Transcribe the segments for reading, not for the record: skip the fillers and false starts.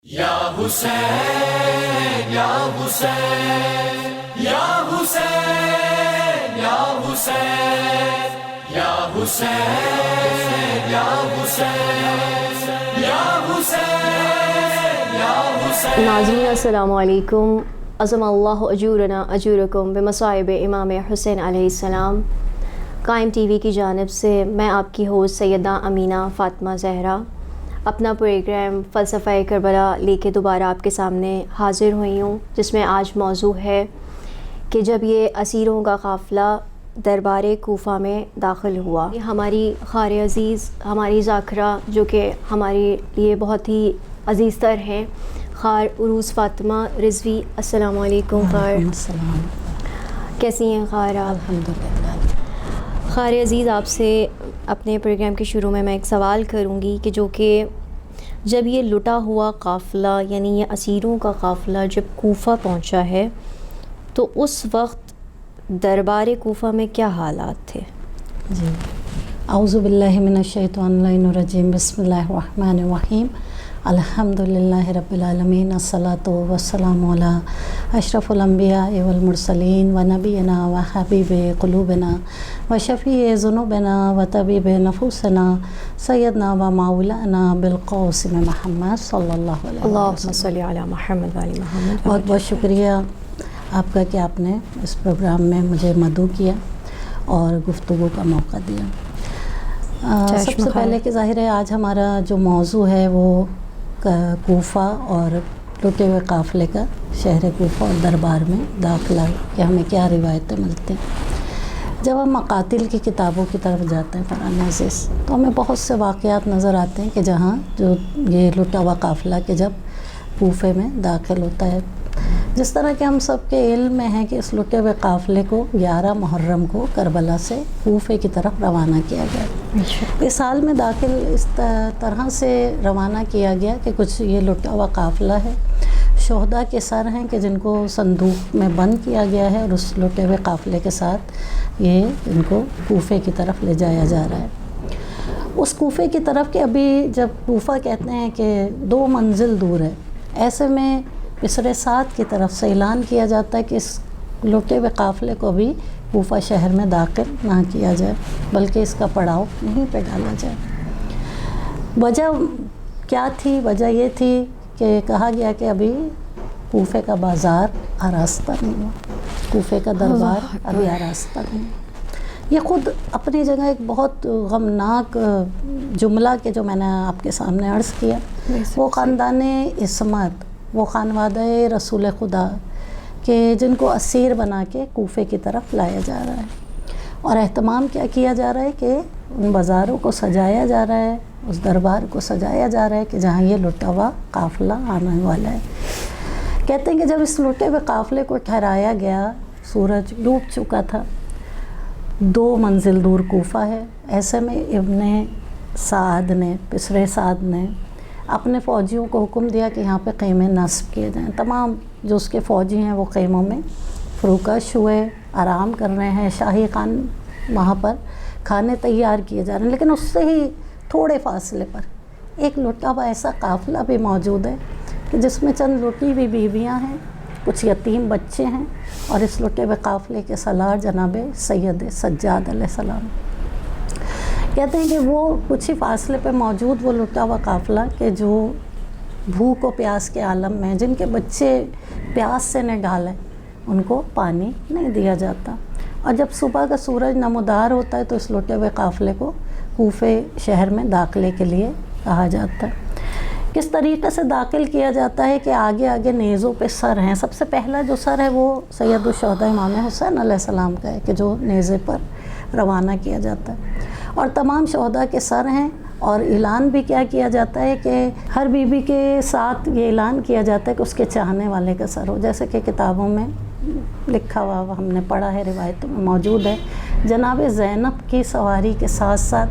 یا حسین یا حسین یا حسین یا حسین یا حسین یا حسین یا حسین یا حسین. ناظرین السلام علیکم. عظم اللہ اجورنا اجورکم بمصائب امام حسین علیہ السلام. قائم ٹی وی کی جانب سے میں آپ کی ہوسٹ سیدہ امینہ فاطمہ زہرا اپنا پروگرام فلسفہ کربلا لے کے دوبارہ آپ کے سامنے حاضر ہوئی ہوں، جس میں آج موضوع ہے کہ جب یہ اسیروں کا قافلہ دربار کوفہ میں داخل ہوا. ہماری خار عزیز، ہماری ذاکرہ جو کہ ہمارے لیے بہت ہی عزیز تر ہیں، خار عروس فاطمہ رضوی. السلام علیکم خار. السلام. کیسی ہیں خار آپ؟ الحمدللہ. خار عزیز، آپ سے اپنے پروگرام کے شروع میں ایک سوال کروں گی کہ جو کہ جب یہ لٹا ہوا قافلہ یعنی یہ اسیروں کا قافلہ جب کوفہ پہنچا ہے تو اس وقت دربار کوفہ میں کیا حالات تھے؟ جی، اعوذ باللہ من الشیطان الرجیم. بسم اللہ الرحمن الرحیم. الحمدللہ رب العالمین. الصلاۃ والسلام علی اشرف الانبیاء والمرسلین ونبینا وحبیب قلوبنا وشفیع ذنوبنا وطبیب نفوسنا سیدنا و مولانا بالقاسم محمد صلی اللہ علیہ وسلم. اللہم صلی علی محمد و علی محمد. بہت بہت شکریہ آپ کا کہ آپ نے اس پروگرام میں مجھے مدعو کیا اور گفتگو کا موقع دیا. سب سے پہلے کہ ظاہر ہے آج ہمارا جو موضوع ہے وہ کوفہ اور لٹے ہوئے قافلے کا شہر کوفہ اور دربار میں داخلہ کہ ہمیں کیا روایتیں ملتی ہیں. جب ہم مقاتل کی کتابوں کی طرف جاتے ہیں قرآن عزیز تو ہمیں بہت سے واقعات نظر آتے ہیں کہ جہاں جو یہ لٹا ہوا قافلہ کہ جب کوفے میں داخل ہوتا ہے، جس طرح کہ ہم سب کے علم میں ہے کہ اس لٹے ہوئے قافلے کو 11 محرم کو کربلا سے کوفے کی طرف روانہ کیا گیا. اس حال میں داخل اس طرح سے روانہ کیا گیا کہ کچھ یہ لٹا ہوا قافلہ ہے، شہداء کے سر ہیں کہ جن کو صندوق میں بند کیا گیا ہے اور اس لٹے ہوئے قافلے کے ساتھ یہ ان کو کوفے کی طرف لے جایا جا رہا ہے. اس کوفے کی طرف کہ ابھی جب کوفہ کہتے ہیں کہ 2 منزل دور ہے، ایسے میں مصر سعد کی طرف سے اعلان کیا جاتا ہے کہ اس لٹے ہوئے قافلے کو بھی کوفہ شہر میں داخل نہ کیا جائے بلکہ اس کا پڑاؤ یہیں پہ ڈالا جائے. وجہ کیا تھی؟ وجہ یہ تھی کہ کہا گیا کہ ابھی کوفے کا بازار آراستہ نہیں ہوا، کوفے کا دربار ابھی آراستہ نہیں ہوا. یہ خود اپنی جگہ ایک بہت غمناک جملہ کہ جو میں نے آپ کے سامنے عرض کیا، وہ خاندان عصمت، وہ خانوادہ رسول خدا کہ جن کو اسیر بنا کے کوفے کی طرف لایا جا رہا ہے اور اہتمام کیا کیا جا رہا ہے کہ ان بازاروں کو سجایا جا رہا ہے، اس دربار کو سجایا جا رہا ہے کہ جہاں یہ لٹا ہوا قافلہ آنے والا ہے. کہتے ہیں کہ جب اس لٹے ہوئے قافلے کو ٹھہرایا گیا، سورج ڈوب چکا تھا، 2 منزل دور کوفہ ہے. ایسے میں ابن سعد نے، پسر سعد نے اپنے فوجیوں کو حکم دیا کہ یہاں پہ خیمے نصب کیے جائیں. تمام جو اس کے فوجی ہیں وہ خیموں میں فروکش ہوئے، آرام کر رہے ہیں. شاہی خان وہاں پر کھانے تیار کیے جا رہے ہیں، لیکن اس سے ہی تھوڑے فاصلے پر ایک لٹا ہوا ایسا قافلہ بھی موجود ہے کہ جس میں چند لٹی ہوئی بیویاں ہیں، کچھ یتیم بچے ہیں اور اس لٹے ہوئے قافلے کے سالار جناب سید سجاد علیہ السلام. کہتے ہیں کہ وہ کچھ ہی فاصلے پہ موجود وہ لٹا ہوا قافلہ کہ جو بھوک و پیاس کے عالم میں، جن کے بچے پیاس سے نڈھال ہیں، ان کو پانی نہیں دیا جاتا. اور جب صبح کا سورج نمودار ہوتا ہے تو اس لٹے ہوئے قافلے کو کوفے شہر میں داخلے کے لیے کہا جاتا ہے. کس طریقے سے داخل کیا جاتا ہے کہ آگے آگے نیزوں پہ سر ہیں. سب سے پہلا جو سر ہے وہ سید الشہداء امام حسین علیہ السلام کا ہے کہ جو نیزے پر روانہ کیا جاتا ہے، اور تمام شہداء کے سر ہیں. اور اعلان بھی کیا جاتا ہے کہ ہر بیوی کے ساتھ یہ اعلان کیا جاتا ہے کہ اس کے چاہنے والے کا سر ہو، جیسے کہ کتابوں میں لکھا ہوا ہم نے پڑھا ہے، روایتوں میں موجود ہے. جناب زینب کی سواری کے ساتھ ساتھ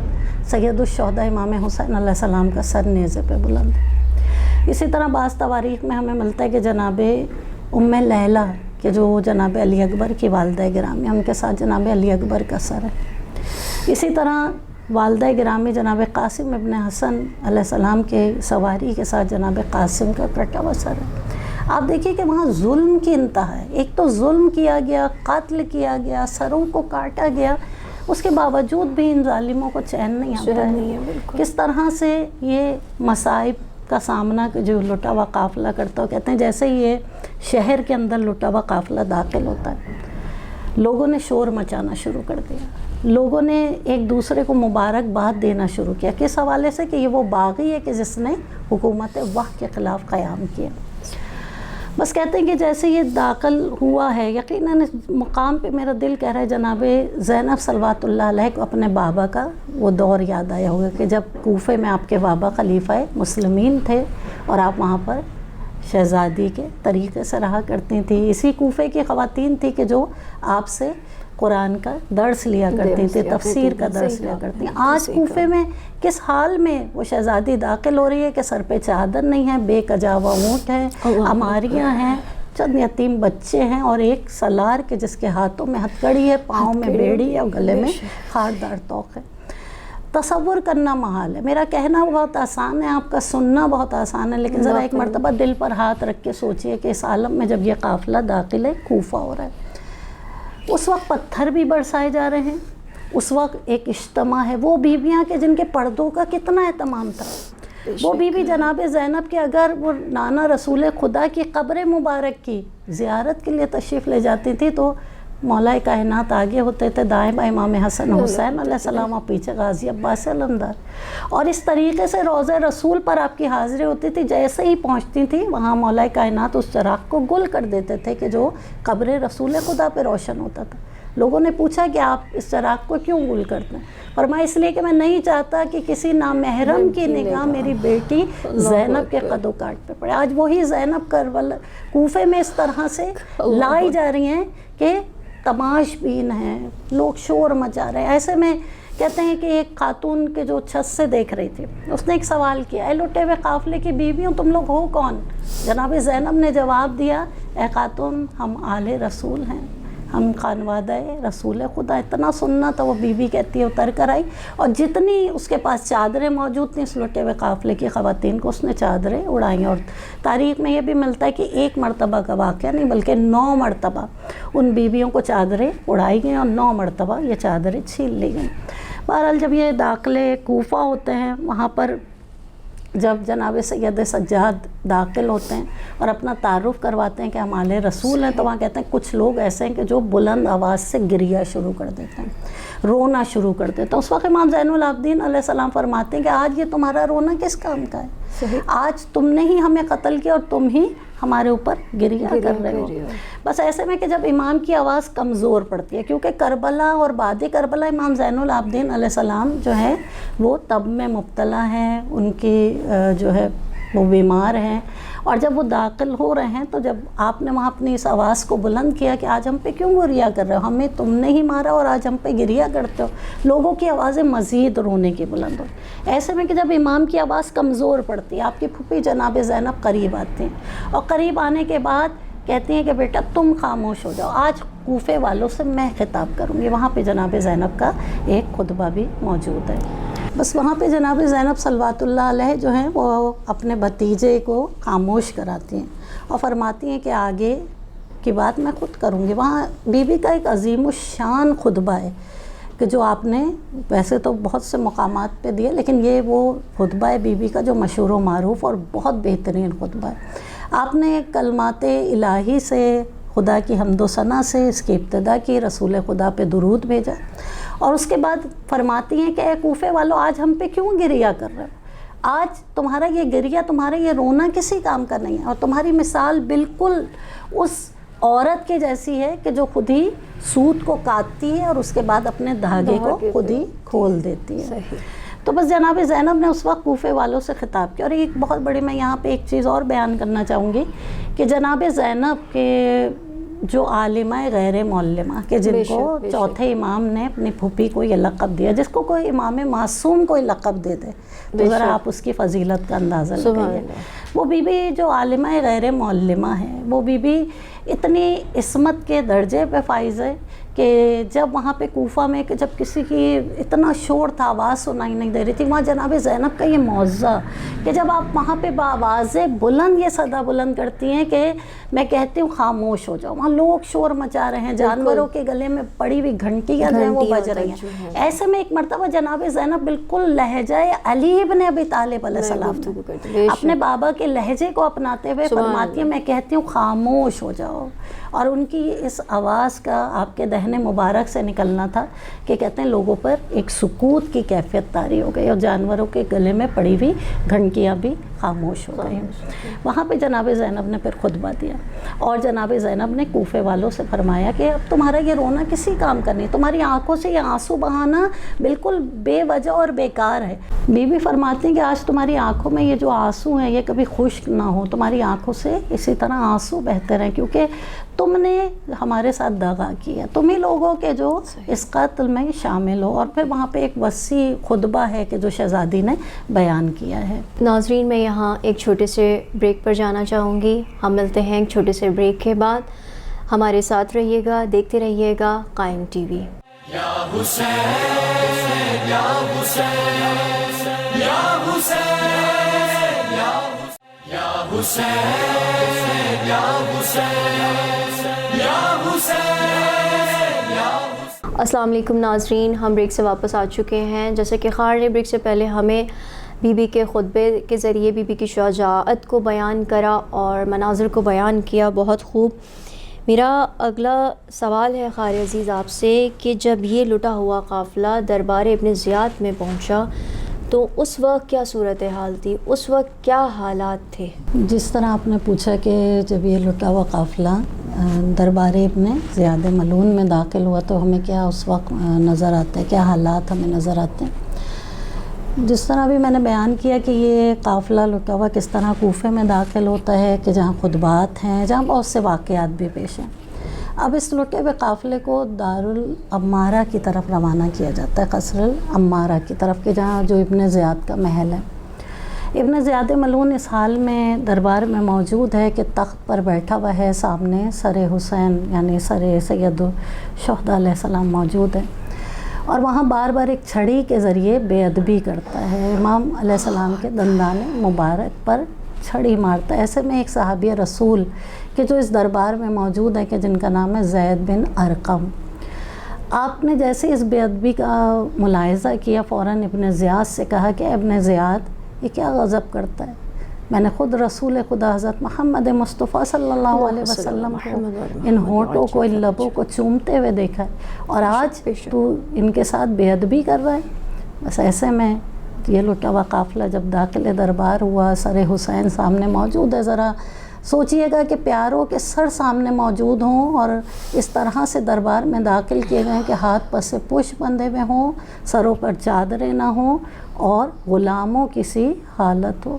سید الشہداء امام حسین علیہ السلام کا سر نیزے پہ بلند ہے. اسی طرح بعض تواریخ میں ہمیں ملتا ہے کہ جناب ام لیلہ کہ جو جناب علی اکبر کی والدہ گرامی، ان کے ساتھ جناب علی اکبر کا سر ہے. اسی طرح والدہ گرامی جناب قاسم ابن حسن علیہ السلام کے سواری کے ساتھ جناب قاسم کا کٹا ہوا سر ہے۔ آپ دیکھیے کہ وہاں ظلم کی انتہا ہے، ایک تو ظلم کیا گیا، قتل کیا گیا، سروں کو کاٹا گیا، اس کے باوجود بھی ان ظالموں کو چین نہیں آتا ہے۔ کس طرح سے یہ مصائب کا سامنا جو لٹا ہوا قافلہ کرتا ہو، کہتے ہیں جیسے ہی یہ شہر کے اندر لٹا ہوا قافلہ داخل ہوتا ہے، لوگوں نے شور مچانا شروع کر دیا، لوگوں نے ایک دوسرے کو مبارکباد دینا شروع کیا، کس حوالے سے کہ یہ وہ باغی ہے کہ جس نے حکومت وقت کے خلاف قیام کیا۔ بس کہتے ہیں کہ جیسے یہ داخل ہوا ہے، یقیناً اس مقام پہ میرا دل کہہ رہا ہے جناب زینب صلوات اللہ علیہ کو اپنے بابا کا وہ دور یاد آیا ہوگا کہ جب کوفے میں آپ کے بابا خلیفہ مسلمین تھے اور آپ وہاں پر شہزادی کے طریقے سے رہا کرتی تھیں۔ اسی کوفے کی خواتین تھی کہ جو آپ سے قرآن کا درس لیا کرتی تھی، تفسیر کا درس لیا کرتی ہیں۔ آج کوفے میں کس حال میں وہ شہزادی داخل ہو رہی ہے کہ سر پہ چادر نہیں ہے، بے کجاوا اونٹ ہیں، اماریاں ہیں، چند یتیم بچے ہیں اور ایک سالار کے جس کے ہاتھوں میں ہتھکڑی ہے، پاؤں میں بیڑی ہے اور گلے میں خاردار توق ہے۔ تصور کرنا محال ہے، میرا کہنا بہت آسان ہے، آپ کا سننا بہت آسان ہے، لیکن ذرا ایک مرتبہ دل پر ہاتھ رکھ کے سوچئے کہ اس عالم میں جب یہ قافلہ داخل ہے کوفہ ہو رہا ہے، اس وقت پتھر بھی برسائے جا رہے ہیں، اس وقت ایک اجتماع ہے، وہ بیویاں کہ جن کے پردوں کا کتنا اہتمام تھا، وہ بیوی جناب زینب کے اگر وہ نانا رسول خدا کی قبر مبارک کی زیارت کے لیے تشریف لے جاتی تھی تو مولا کائنات آگے ہوتے تھے، دائیں بائیں امام حسن حسین علیہ السلام اور پیچھے غازی عباس علمدار، اور اس طریقے سے روضہ رسول پر آپ کی حاضری ہوتی تھی، جیسے ہی پہنچتی تھی وہاں مولا کائنات اس چراغ کو گل کر دیتے تھے کہ جو قبر رسول خدا پہ روشن ہوتا تھا۔ لوگوں نے پوچھا کہ آپ اس چراغ کو کیوں گل کرتے ہیں؟ فرمایا اس لیے کہ میں نہیں چاہتا کہ کسی نامحرم کی نگاہ میری بیٹی زینب کے قد و کاٹ پہ پڑے۔ آج وہی زینب کربلا کوفے میں اس طرح سے لائی جا رہی ہیں کہ تماش بین ہیں، لوگ شور مچا رہے ہیں۔ ایسے میں کہتے ہیں کہ ایک خاتون کے جو چھت سے دیکھ رہی تھی، اس نے ایک سوال کیا، اے لٹے ہوئے قافلے کی بیویوں تم لوگ ہو کون؟ جناب زینب نے جواب دیا، اے خاتون ہم آل رسول ہیں، ہم خانوادہ رسول خدا۔ اتنا سننا تھا، وہ بیوی کہتی ہے اتر کر آئی اور جتنی اس کے پاس چادریں موجود تھیں اس لٹے ہوئے قافلے کی خواتین کو اس نے چادریں اڑائیں، اور تاریخ میں یہ بھی ملتا ہے کہ ایک مرتبہ کا واقعہ نہیں بلکہ 9 مرتبہ ان بیویوں کو چادریں اڑائی گئیں اور 9 مرتبہ یہ چادریں چھین لی گئیں۔ بہرحال جب یہ داخلے کوفہ ہوتے ہیں، وہاں پر جب جناب سید سجاد داخل ہوتے ہیں اور اپنا تعارف کرواتے ہیں کہ ہم آل رسول ہیں، تو وہاں کہتے ہیں کچھ لوگ ایسے ہیں کہ جو بلند آواز سے گریہ شروع کر دیتے ہیں، رونا شروع کر دیتے ہیں۔ اس وقت امام زین العابدین علیہ السلام فرماتے ہیں کہ آج یہ تمہارا رونا کس کام کا ہے؟ آج تم نے ہی ہمیں قتل کیا اور تم ہی ہمارے اوپر گریہ کر رہے ہو۔ بس ایسے میں کہ جب امام کی آواز کمزور پڑتی ہے، کیونکہ کربلا اور بعد کربلا امام زین العابدین علیہ السلام جو ہے وہ تب میں مبتلا ہیں، ان کی جو ہے وہ بیمار ہیں، اور جب وہ داخل ہو رہے ہیں تو جب آپ نے وہاں اپنی اس آواز کو بلند کیا کہ آج ہم پہ کیوں گریہ کر رہے ہو، ہمیں تم نے ہی مارا اور آج ہم پہ گریہ کرتے ہو، لوگوں کی آوازیں مزید رونے کی بلند ہوئی۔ ایسے میں کہ جب امام کی آواز کمزور پڑتی ہے، آپ کی پھوپھی جناب زینب قریب آتے ہیں اور قریب آنے کے بعد کہتی ہیں کہ بیٹا تم خاموش ہو جاؤ، آج کوفے والوں سے میں خطاب کروں گی۔ وہاں پہ جناب زینب کا ایک خطبہ بھی موجود ہے۔ بس وہاں پہ جناب زینب صلوات اللہ علیہ جو ہیں وہ اپنے بھتیجے کو خاموش کراتی ہیں اور فرماتی ہیں کہ آگے کی بات میں خود کروں گی۔ وہاں بی بی کا ایک عظیم الشان خطبہ ہے کہ جو آپ نے ویسے تو بہت سے مقامات پہ دیے، لیکن یہ وہ خطبہ ہے بی بی کا جو مشہور و معروف اور بہت بہترین خطبہ ہے۔ آپ نے کلمات الہی سے، خدا کی حمد و ثنا سے اس کی ابتدا کی، رسول خدا پہ درود بھیجا، اور اس کے بعد فرماتی ہیں کہ اے کوفے والو آج ہم پہ کیوں گریہ کر رہے ہو؟ آج تمہارا یہ گریہ، تمہارا یہ رونا کسی کام کا نہیں ہے، اور تمہاری مثال بالکل اس عورت کے جیسی ہے کہ جو خود ہی سوت کو کاٹتی ہے اور اس کے بعد اپنے دھاگے کو خود ہی کھول دیتی ہے۔ تو بس جناب زینب نے اس وقت کوفے والوں سے خطاب کیا۔ اور ایک بہت بڑی میں یہاں پہ ایک چیز اور بیان کرنا چاہوں گی کہ جناب زینب کے جو عالمہ غیر معلمہ کہ جن کو چوتھے امام نے اپنی پھوپھی کو یہ لقب دیا، جس کو کوئی امام معصوم کوئی لقب دے دے تو ذرا آپ اس کی فضیلت کا اندازہ لگائیے۔ وہ بی بی جو عالمہ غیر معلمہ ہے، وہ بی بی اتنی عصمت کے درجے پہ فائز ہے کہ جب وہاں پہ کوفہ میں کہ جب کسی کی اتنا شور تھا، آواز سنائی نہیں دے رہی تھی، وہاں جناب زینب کا یہ معجزہ کہ جب آپ وہاں پہ بآواز بلند یہ صدا بلند کرتی ہیں کہ میں کہتی ہوں خاموش ہو جاؤ، وہاں لوگ شور مچا رہے ہیں، جانوروں کے گلے میں پڑی ہوئی گھنٹیاں جو ہیں وہ بج رہی ہیں. ایسے میں ایک مرتبہ جناب زینب بالکل لہجہ علی ابن ابی طالب علیہ السلام اپنے بابا کے لہجے کو اپناتے ہوئے فرماتی ہیں میں کہتی ہوں خاموش ہو جاؤ. اور ان کی اس آواز کا آپ کے دہن مبارک سے نکلنا تھا کہ کہتے ہیں لوگوں پر ایک سکوت کی کیفیت طاری ہو گئی اور جانوروں کے گلے میں پڑی ہوئی گھنٹیاں بھی خاموش ہو گئی. وہاں پہ جناب زینب نے پھر خطبہ دیا اور جناب زینب نے کوفے والوں سے فرمایا کہ اب تمہارا یہ رونا کسی کام کا نہیں، تمہاری آنکھوں سے یہ آنسو بہانا بالکل بے وجہ اور بیکار ہے. بی بی فرماتی ہیں کہ آج تمہاری آنکھوں میں یہ جو آنسو ہیں یہ کبھی خشک نہ ہو، تمہاری آنکھوں سے اسی طرح آنسو بہتے رہیں، کیونکہ تم نے ہمارے ساتھ دغا کیا، تم ہی لوگوں کے جو اس قتل میں شامل ہو. اور پھر وہاں پہ ایک وسیع خطبہ ہے کہ جو شہزادی نے بیان کیا ہے. ناظرین میں یہاں ایک چھوٹے سے بریک پر جانا چاہوں گی. ہم ملتے ہیں ایک چھوٹے سے بریک کے بعد. ہمارے ساتھ رہیے گا، دیکھتے رہیے گا قائم ٹی وی. یا حسین یا حسین یا حسین یا حسین یا حسین یا حسین یا حسین. السلام علیکم ناظرین، ہم بریک سے واپس آ چکے ہیں. جیسے کہ خار نے بریک سے پہلے ہمیں بی بی کے خطبے کے ذریعے بی بی کی شجاعت کو بیان کرا اور مناظر کو بیان کیا. بہت خوب. میرا اگلا سوال ہے خار عزیز آپ سے کہ جب یہ لٹا ہوا قافلہ دربار ابن زیاد میں پہنچا تو اس وقت کیا صورتحال تھی، اس وقت کیا حالات تھے؟ جس طرح آپ نے پوچھا کہ جب یہ لٹا ہوا قافلہ دربار ابن زیاد ملعون میں داخل ہوا تو ہمیں کیا اس وقت نظر آتا ہے، کیا حالات ہمیں نظر آتے ہیں. جس طرح بھی میں نے بیان کیا کہ یہ قافلہ لٹا ہوا کس طرح کوفے میں داخل ہوتا ہے کہ جہاں خطبات ہیں، جہاں بہت سے واقعات بھی پیش ہیں. اب اس لٹے ہوئے قافلے کو دارالعمارہ کی طرف روانہ کیا جاتا ہے، قصر العمارہ کی طرف، کہ جہاں جو ابن زیاد کا محل ہے. ابن زیاد ملعون اس حال میں دربار میں موجود ہے کہ تخت پر بیٹھا ہوا ہے، سامنے سر حسین یعنی سر سید الشہداء علیہ السلام موجود ہے، اور وہاں بار بار ایک چھڑی کے ذریعے بے ادبی کرتا ہے، امام علیہ السلام کے دندان مبارک پر چھڑی مارتا ہے. ایسے میں ایک صحابی رسول کہ جو اس دربار میں موجود ہے کہ جن کا نام ہے زید بن ارقم، آپ نے جیسے اس بے ادبی کا ملاحظہ کیا فوراً ابن زیاد سے کہا کہ ابن زیاد یہ کیا غضب کرتا ہے، میں نے خود رسول خدا حضرت محمد مصطفیٰ صلی اللہ علیہ وسلم کو ان ہونٹوں کو، ان لبوں کو چومتے ہوئے دیکھا ہے، اور آج تو ان کے ساتھ بے ادبی کر رہا ہے. بس ایسے میں یہ لٹا ہوا قافلہ جب داخل دربار ہوا، سر حسین سامنے موجود ہے. ذرا سوچئے گا کہ پیاروں کے سر سامنے موجود ہوں اور اس طرح سے دربار میں داخل کیے گئے کہ ہاتھ پس سے پش بندھے ہوئے ہوں، سروں پر چادریں نہ ہوں اور غلاموں کسی حالت ہو.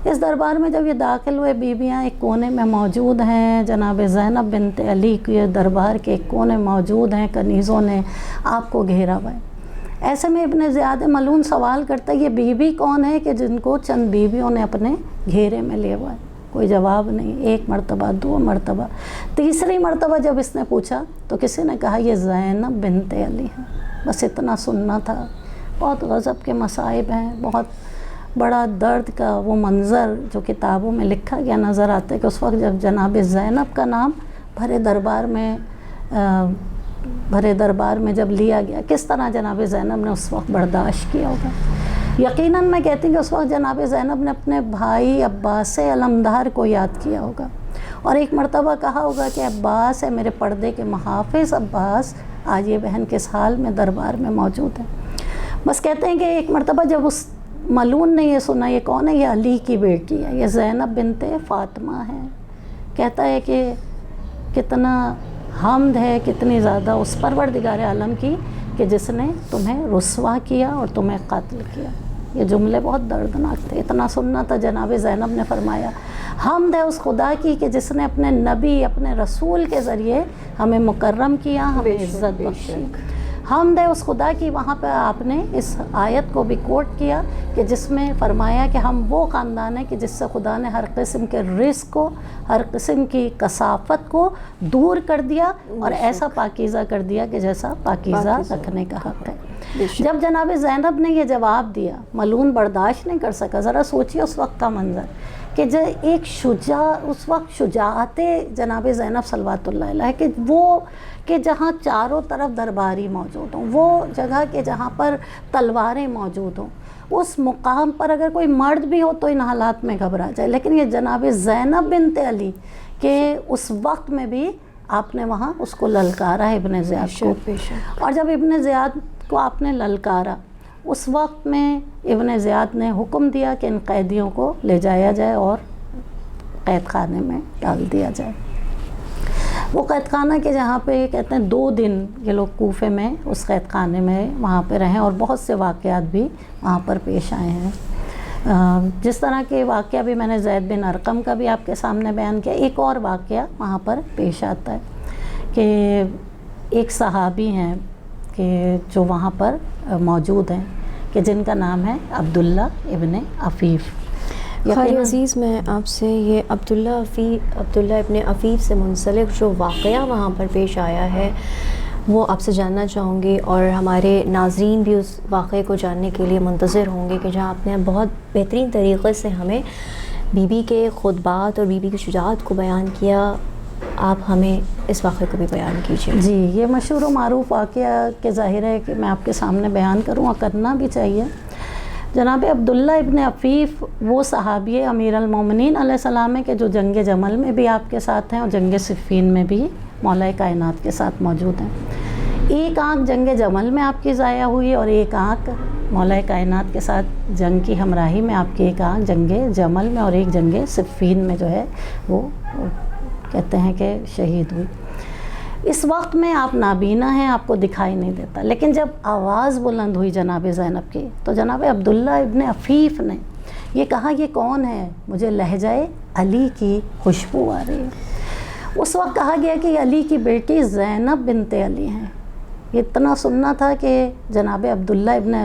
اس دربار میں جب یہ داخل ہوئے بیویاں ایک کونے میں موجود ہیں، جناب زینب بنت علی کے دربار کے ایک کونے موجود ہیں، کنیزوں نے آپ کو گھیرا ہوا ہے. ایسے میں ابن زیاد ملعون سوال کرتا ہے یہ بیوی کون ہے کہ جن کو چند بیویوں نے اپنے گھیرے میں لیا ہوا ہے. کوئی جواب نہیں. ایک مرتبہ، دو مرتبہ، تیسری مرتبہ جب اس نے پوچھا تو کسی نے کہا یہ زینب بنت علی ہے. بس اتنا سننا تھا. بہت غضب کے مصائب ہیں، بہت بڑا درد کا وہ منظر جو کتابوں میں لکھا گیا نظر آتا ہے کہ اس وقت جب جناب زینب کا نام بھرے دربار میں جب لیا گیا، کس طرح جناب زینب نے اس وقت برداشت کیا ہوگا. یقیناً میں کہتی ہوں کہ اس وقت جناب زینب نے اپنے بھائی عباس علمدار کو یاد کیا ہوگا اور ایک مرتبہ کہا ہوگا کہ عباس ہے میرے پردے کے محافظ، عباس آج یہ بہن کس حال میں دربار میں موجود ہے. بس کہتے ہیں کہ ایک مرتبہ جب اس ملعون نے یہ سنا یہ کون ہے، یہ علی کی بیٹی ہے، یہ زینب بنت فاطمہ ہے. کہتا ہے کہ کتنا حمد ہے، کتنی زیادہ اس پروردگار عالم کی کہ جس نے تمہیں رسوا کیا اور تمہیں قتل کیا. یہ جملے بہت دردناک تھے. اتنا سننا تھا. جناب زینب نے فرمایا حمد ہے اس خدا کی کہ جس نے اپنے نبی، اپنے رسول کے ذریعے ہمیں مکرم کیا، ہمیں عزت بخشی. حمد ہے اس خدا کی، وہاں پہ آپ نے اس آیت کو بھی کوٹ کیا کہ جس میں فرمایا کہ ہم وہ خاندان ہیں کہ جس سے خدا نے ہر قسم کے رزق کو، ہر قسم کی کثافت کو دور کر دیا اور ایسا پاکیزہ کر دیا کہ جیسا پاکیزہ رکھنے کا حق ہے۔ جب جناب زینب نے یہ جواب دیا، ملعون برداشت نہیں کر سکا۔ ذرا سوچیے اس وقت کا منظر کہ جو ایک اس وقت شجاعت جناب زینب صلوات اللہ علیہ کہ وہ کہ جہاں چاروں طرف درباری موجود ہوں، وہ جگہ کہ جہاں پر تلواریں موجود ہوں، اس مقام پر اگر کوئی مرد بھی ہو تو ان حالات میں گھبرا جائے، لیکن یہ جناب زینب بنت علی کہ اس وقت میں بھی آپ نے وہاں اس کو للکارا ہے ابن زیاد کو، اور جب ابن زیاد کو آپ نے للکارا، اس وقت میں ابن زیاد نے حکم دیا کہ ان قیدیوں کو لے جایا جائے اور قید خانے میں ڈال دیا جائے۔ وہ قید خانہ کہ جہاں پہ کہتے ہیں 2 دن یہ لوگ کوفے میں اس قید خانے میں وہاں پہ رہیں، اور بہت سے واقعات بھی وہاں پر پیش آئے ہیں۔ جس طرح کے واقعہ بھی میں نے زید بن ارقم کا بھی آپ کے سامنے بیان کیا، ایک اور واقعہ وہاں پر پیش آتا ہے کہ ایک صحابی ہیں کہ جو وہاں پر موجود ہیں کہ جن کا نام ہے عبداللہ ابن عفیف۔ خیر عزیز، میں آپ سے یہ عبداللہ ابن عفیف سے منسلک جو واقعہ وہاں پر پیش آیا ہے وہ آپ سے جاننا چاہوں گی، اور ہمارے ناظرین بھی اس واقعے کو جاننے کے لیے منتظر ہوں گے کہ جہاں آپ نے بہت بہترین طریقے سے ہمیں بی بی کے خطبات اور بی بی کی شجاعت کو بیان کیا، آپ ہمیں اس واقعے کو بھی بیان کیجیے۔ جی، یہ مشہور و معروف واقعہ کہ ظاہر ہے کہ میں آپ کے سامنے بیان کروں اور کرنا بھی چاہیے۔ جناب عبداللہ ابن عفیف وہ صحابی امیر المومنین علیہ السلام کہ جو جنگ جمل میں بھی آپ کے ساتھ ہیں اور جنگ صفین میں بھی مولا کائنات کے ساتھ موجود ہیں۔ ایک آنکھ جنگ جمل میں آپ کی ضائع ہوئی اور ایک آنکھ مولا کائنات کے ساتھ جنگ کی ہمراہی میں آپ کی ایک آنکھ جنگ جمل میں اور ایک جنگ صفین میں جو ہے وہ کہتے ہیں کہ شہید ہوئی۔ اس وقت میں آپ نابینا ہیں، آپ کو دکھائی نہیں دیتا، لیکن جب آواز بلند ہوئی جناب زینب کی تو جناب عبداللہ ابن عفیف نے یہ کہا یہ کون ہے؟ مجھے لہجہ علی کی خوشبو آ رہی ہے۔ اس وقت کہا گیا کہ علی کی بیٹی زینب بنت علی ہیں۔ یہ اتنا سننا تھا کہ جناب عبداللہ ابن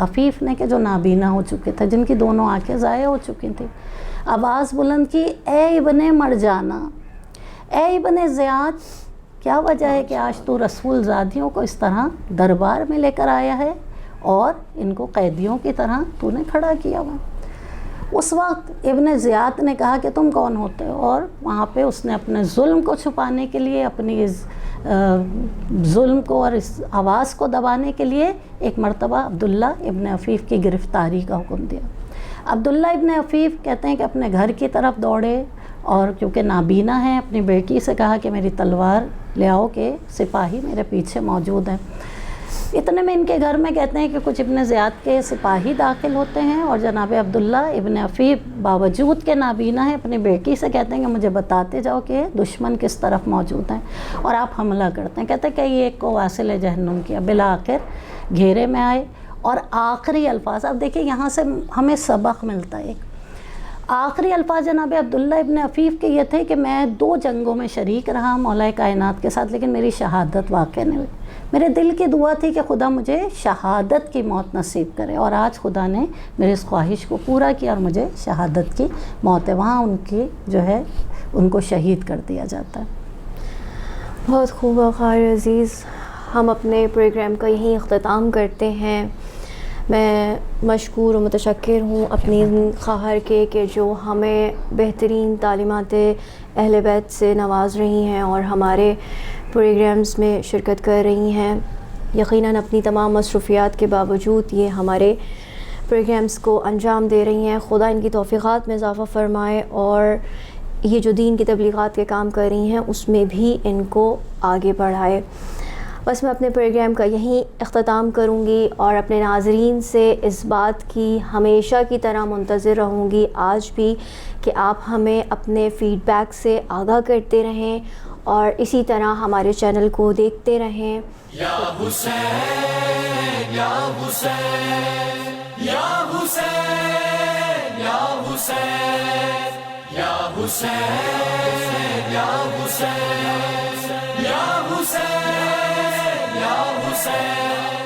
عفیف نے کہ جو نابینا ہو چکے تھے، جن کی دونوں آنکھیں ضائع ہو چکی تھیں، آواز بلند کی، اے ابن مرجانہ، اے ابن زیاد، کیا وجہ ہے کہ آج تو رسول زادیوں کو اس طرح دربار میں لے کر آیا ہے اور ان کو قیدیوں کی طرح تو نے کھڑا کیا ہوا؟ اس وقت ابن زیاد نے کہا کہ تم کون ہوتے ہو، اور وہاں پہ اس نے اپنے ظلم کو چھپانے کے لیے، اپنی اس ظلم کو اور اس آواز کو دبانے کے لیے ایک مرتبہ عبداللہ ابن عفیف کی گرفتاری کا حکم دیا۔ عبداللہ ابن عفیف کہتے ہیں کہ اپنے گھر کی طرف دوڑے اور کیونکہ نابینا ہیں اپنی بیٹی سے کہا کہ میری تلوار لے آؤ کہ سپاہی میرے پیچھے موجود ہیں۔ اتنے میں ان کے گھر میں کہتے ہیں کہ کچھ ابن زیاد کے سپاہی داخل ہوتے ہیں اور جناب عبداللہ ابن عفیف باوجود کہ نابینا ہے اپنی بیٹی سے کہتے ہیں کہ مجھے بتاتے جاؤ کہ دشمن کس طرف موجود ہیں، اور آپ حملہ کرتے ہیں۔ کہتے ہیں کہ یہ ایک کو واصل جہنم کیا، بالآخر گھیرے میں آئے، اور آخری الفاظ اب دیکھیں یہاں سے ہمیں سبق ملتا ہے۔ آخری الفاظ جناب عبداللہ ابن عفیف کے یہ تھے کہ میں 2 جنگوں میں شریک رہا مولا کائنات کے ساتھ، لیکن میری شہادت واقع نہیں ہوئی۔ میرے دل کی دعا تھی کہ خدا مجھے شہادت کی موت نصیب کرے، اور آج خدا نے میری اس خواہش کو پورا کیا اور مجھے شہادت کی موت ہے، وہاں ان کی جو ہے ان کو شہید کر دیا جاتا ہے۔ بہت خوب وقار عزیز، ہم اپنے پروگرام کا یہیں اختتام کرتے ہیں۔ میں مشکور و متشکر ہوں اپنی خواہر کے کہ جو ہمیں بہترین تعلیمات اہل بیت سے نواز رہی ہیں اور ہمارے پروگرامز میں شرکت کر رہی ہیں۔ یقیناً اپنی تمام مصروفیات کے باوجود یہ ہمارے پروگرامز کو انجام دے رہی ہیں۔ خدا ان کی توفیقات میں اضافہ فرمائے، اور یہ جو دین کی تبلیغات کے کام کر رہی ہیں اس میں بھی ان کو آگے بڑھائے۔ بس میں اپنے پروگرام کا یہیں اختتام کروں گی اور اپنے ناظرین سے اس بات کی ہمیشہ کی طرح منتظر رہوں گی آج بھی کہ آپ ہمیں اپنے فیڈ بیک سے آگاہ کرتے رہیں اور اسی طرح ہمارے چینل کو دیکھتے رہیں۔ یا حسین یا حسین یا حسین یا حسین یا حسین یا حسین یا حسین یا حسین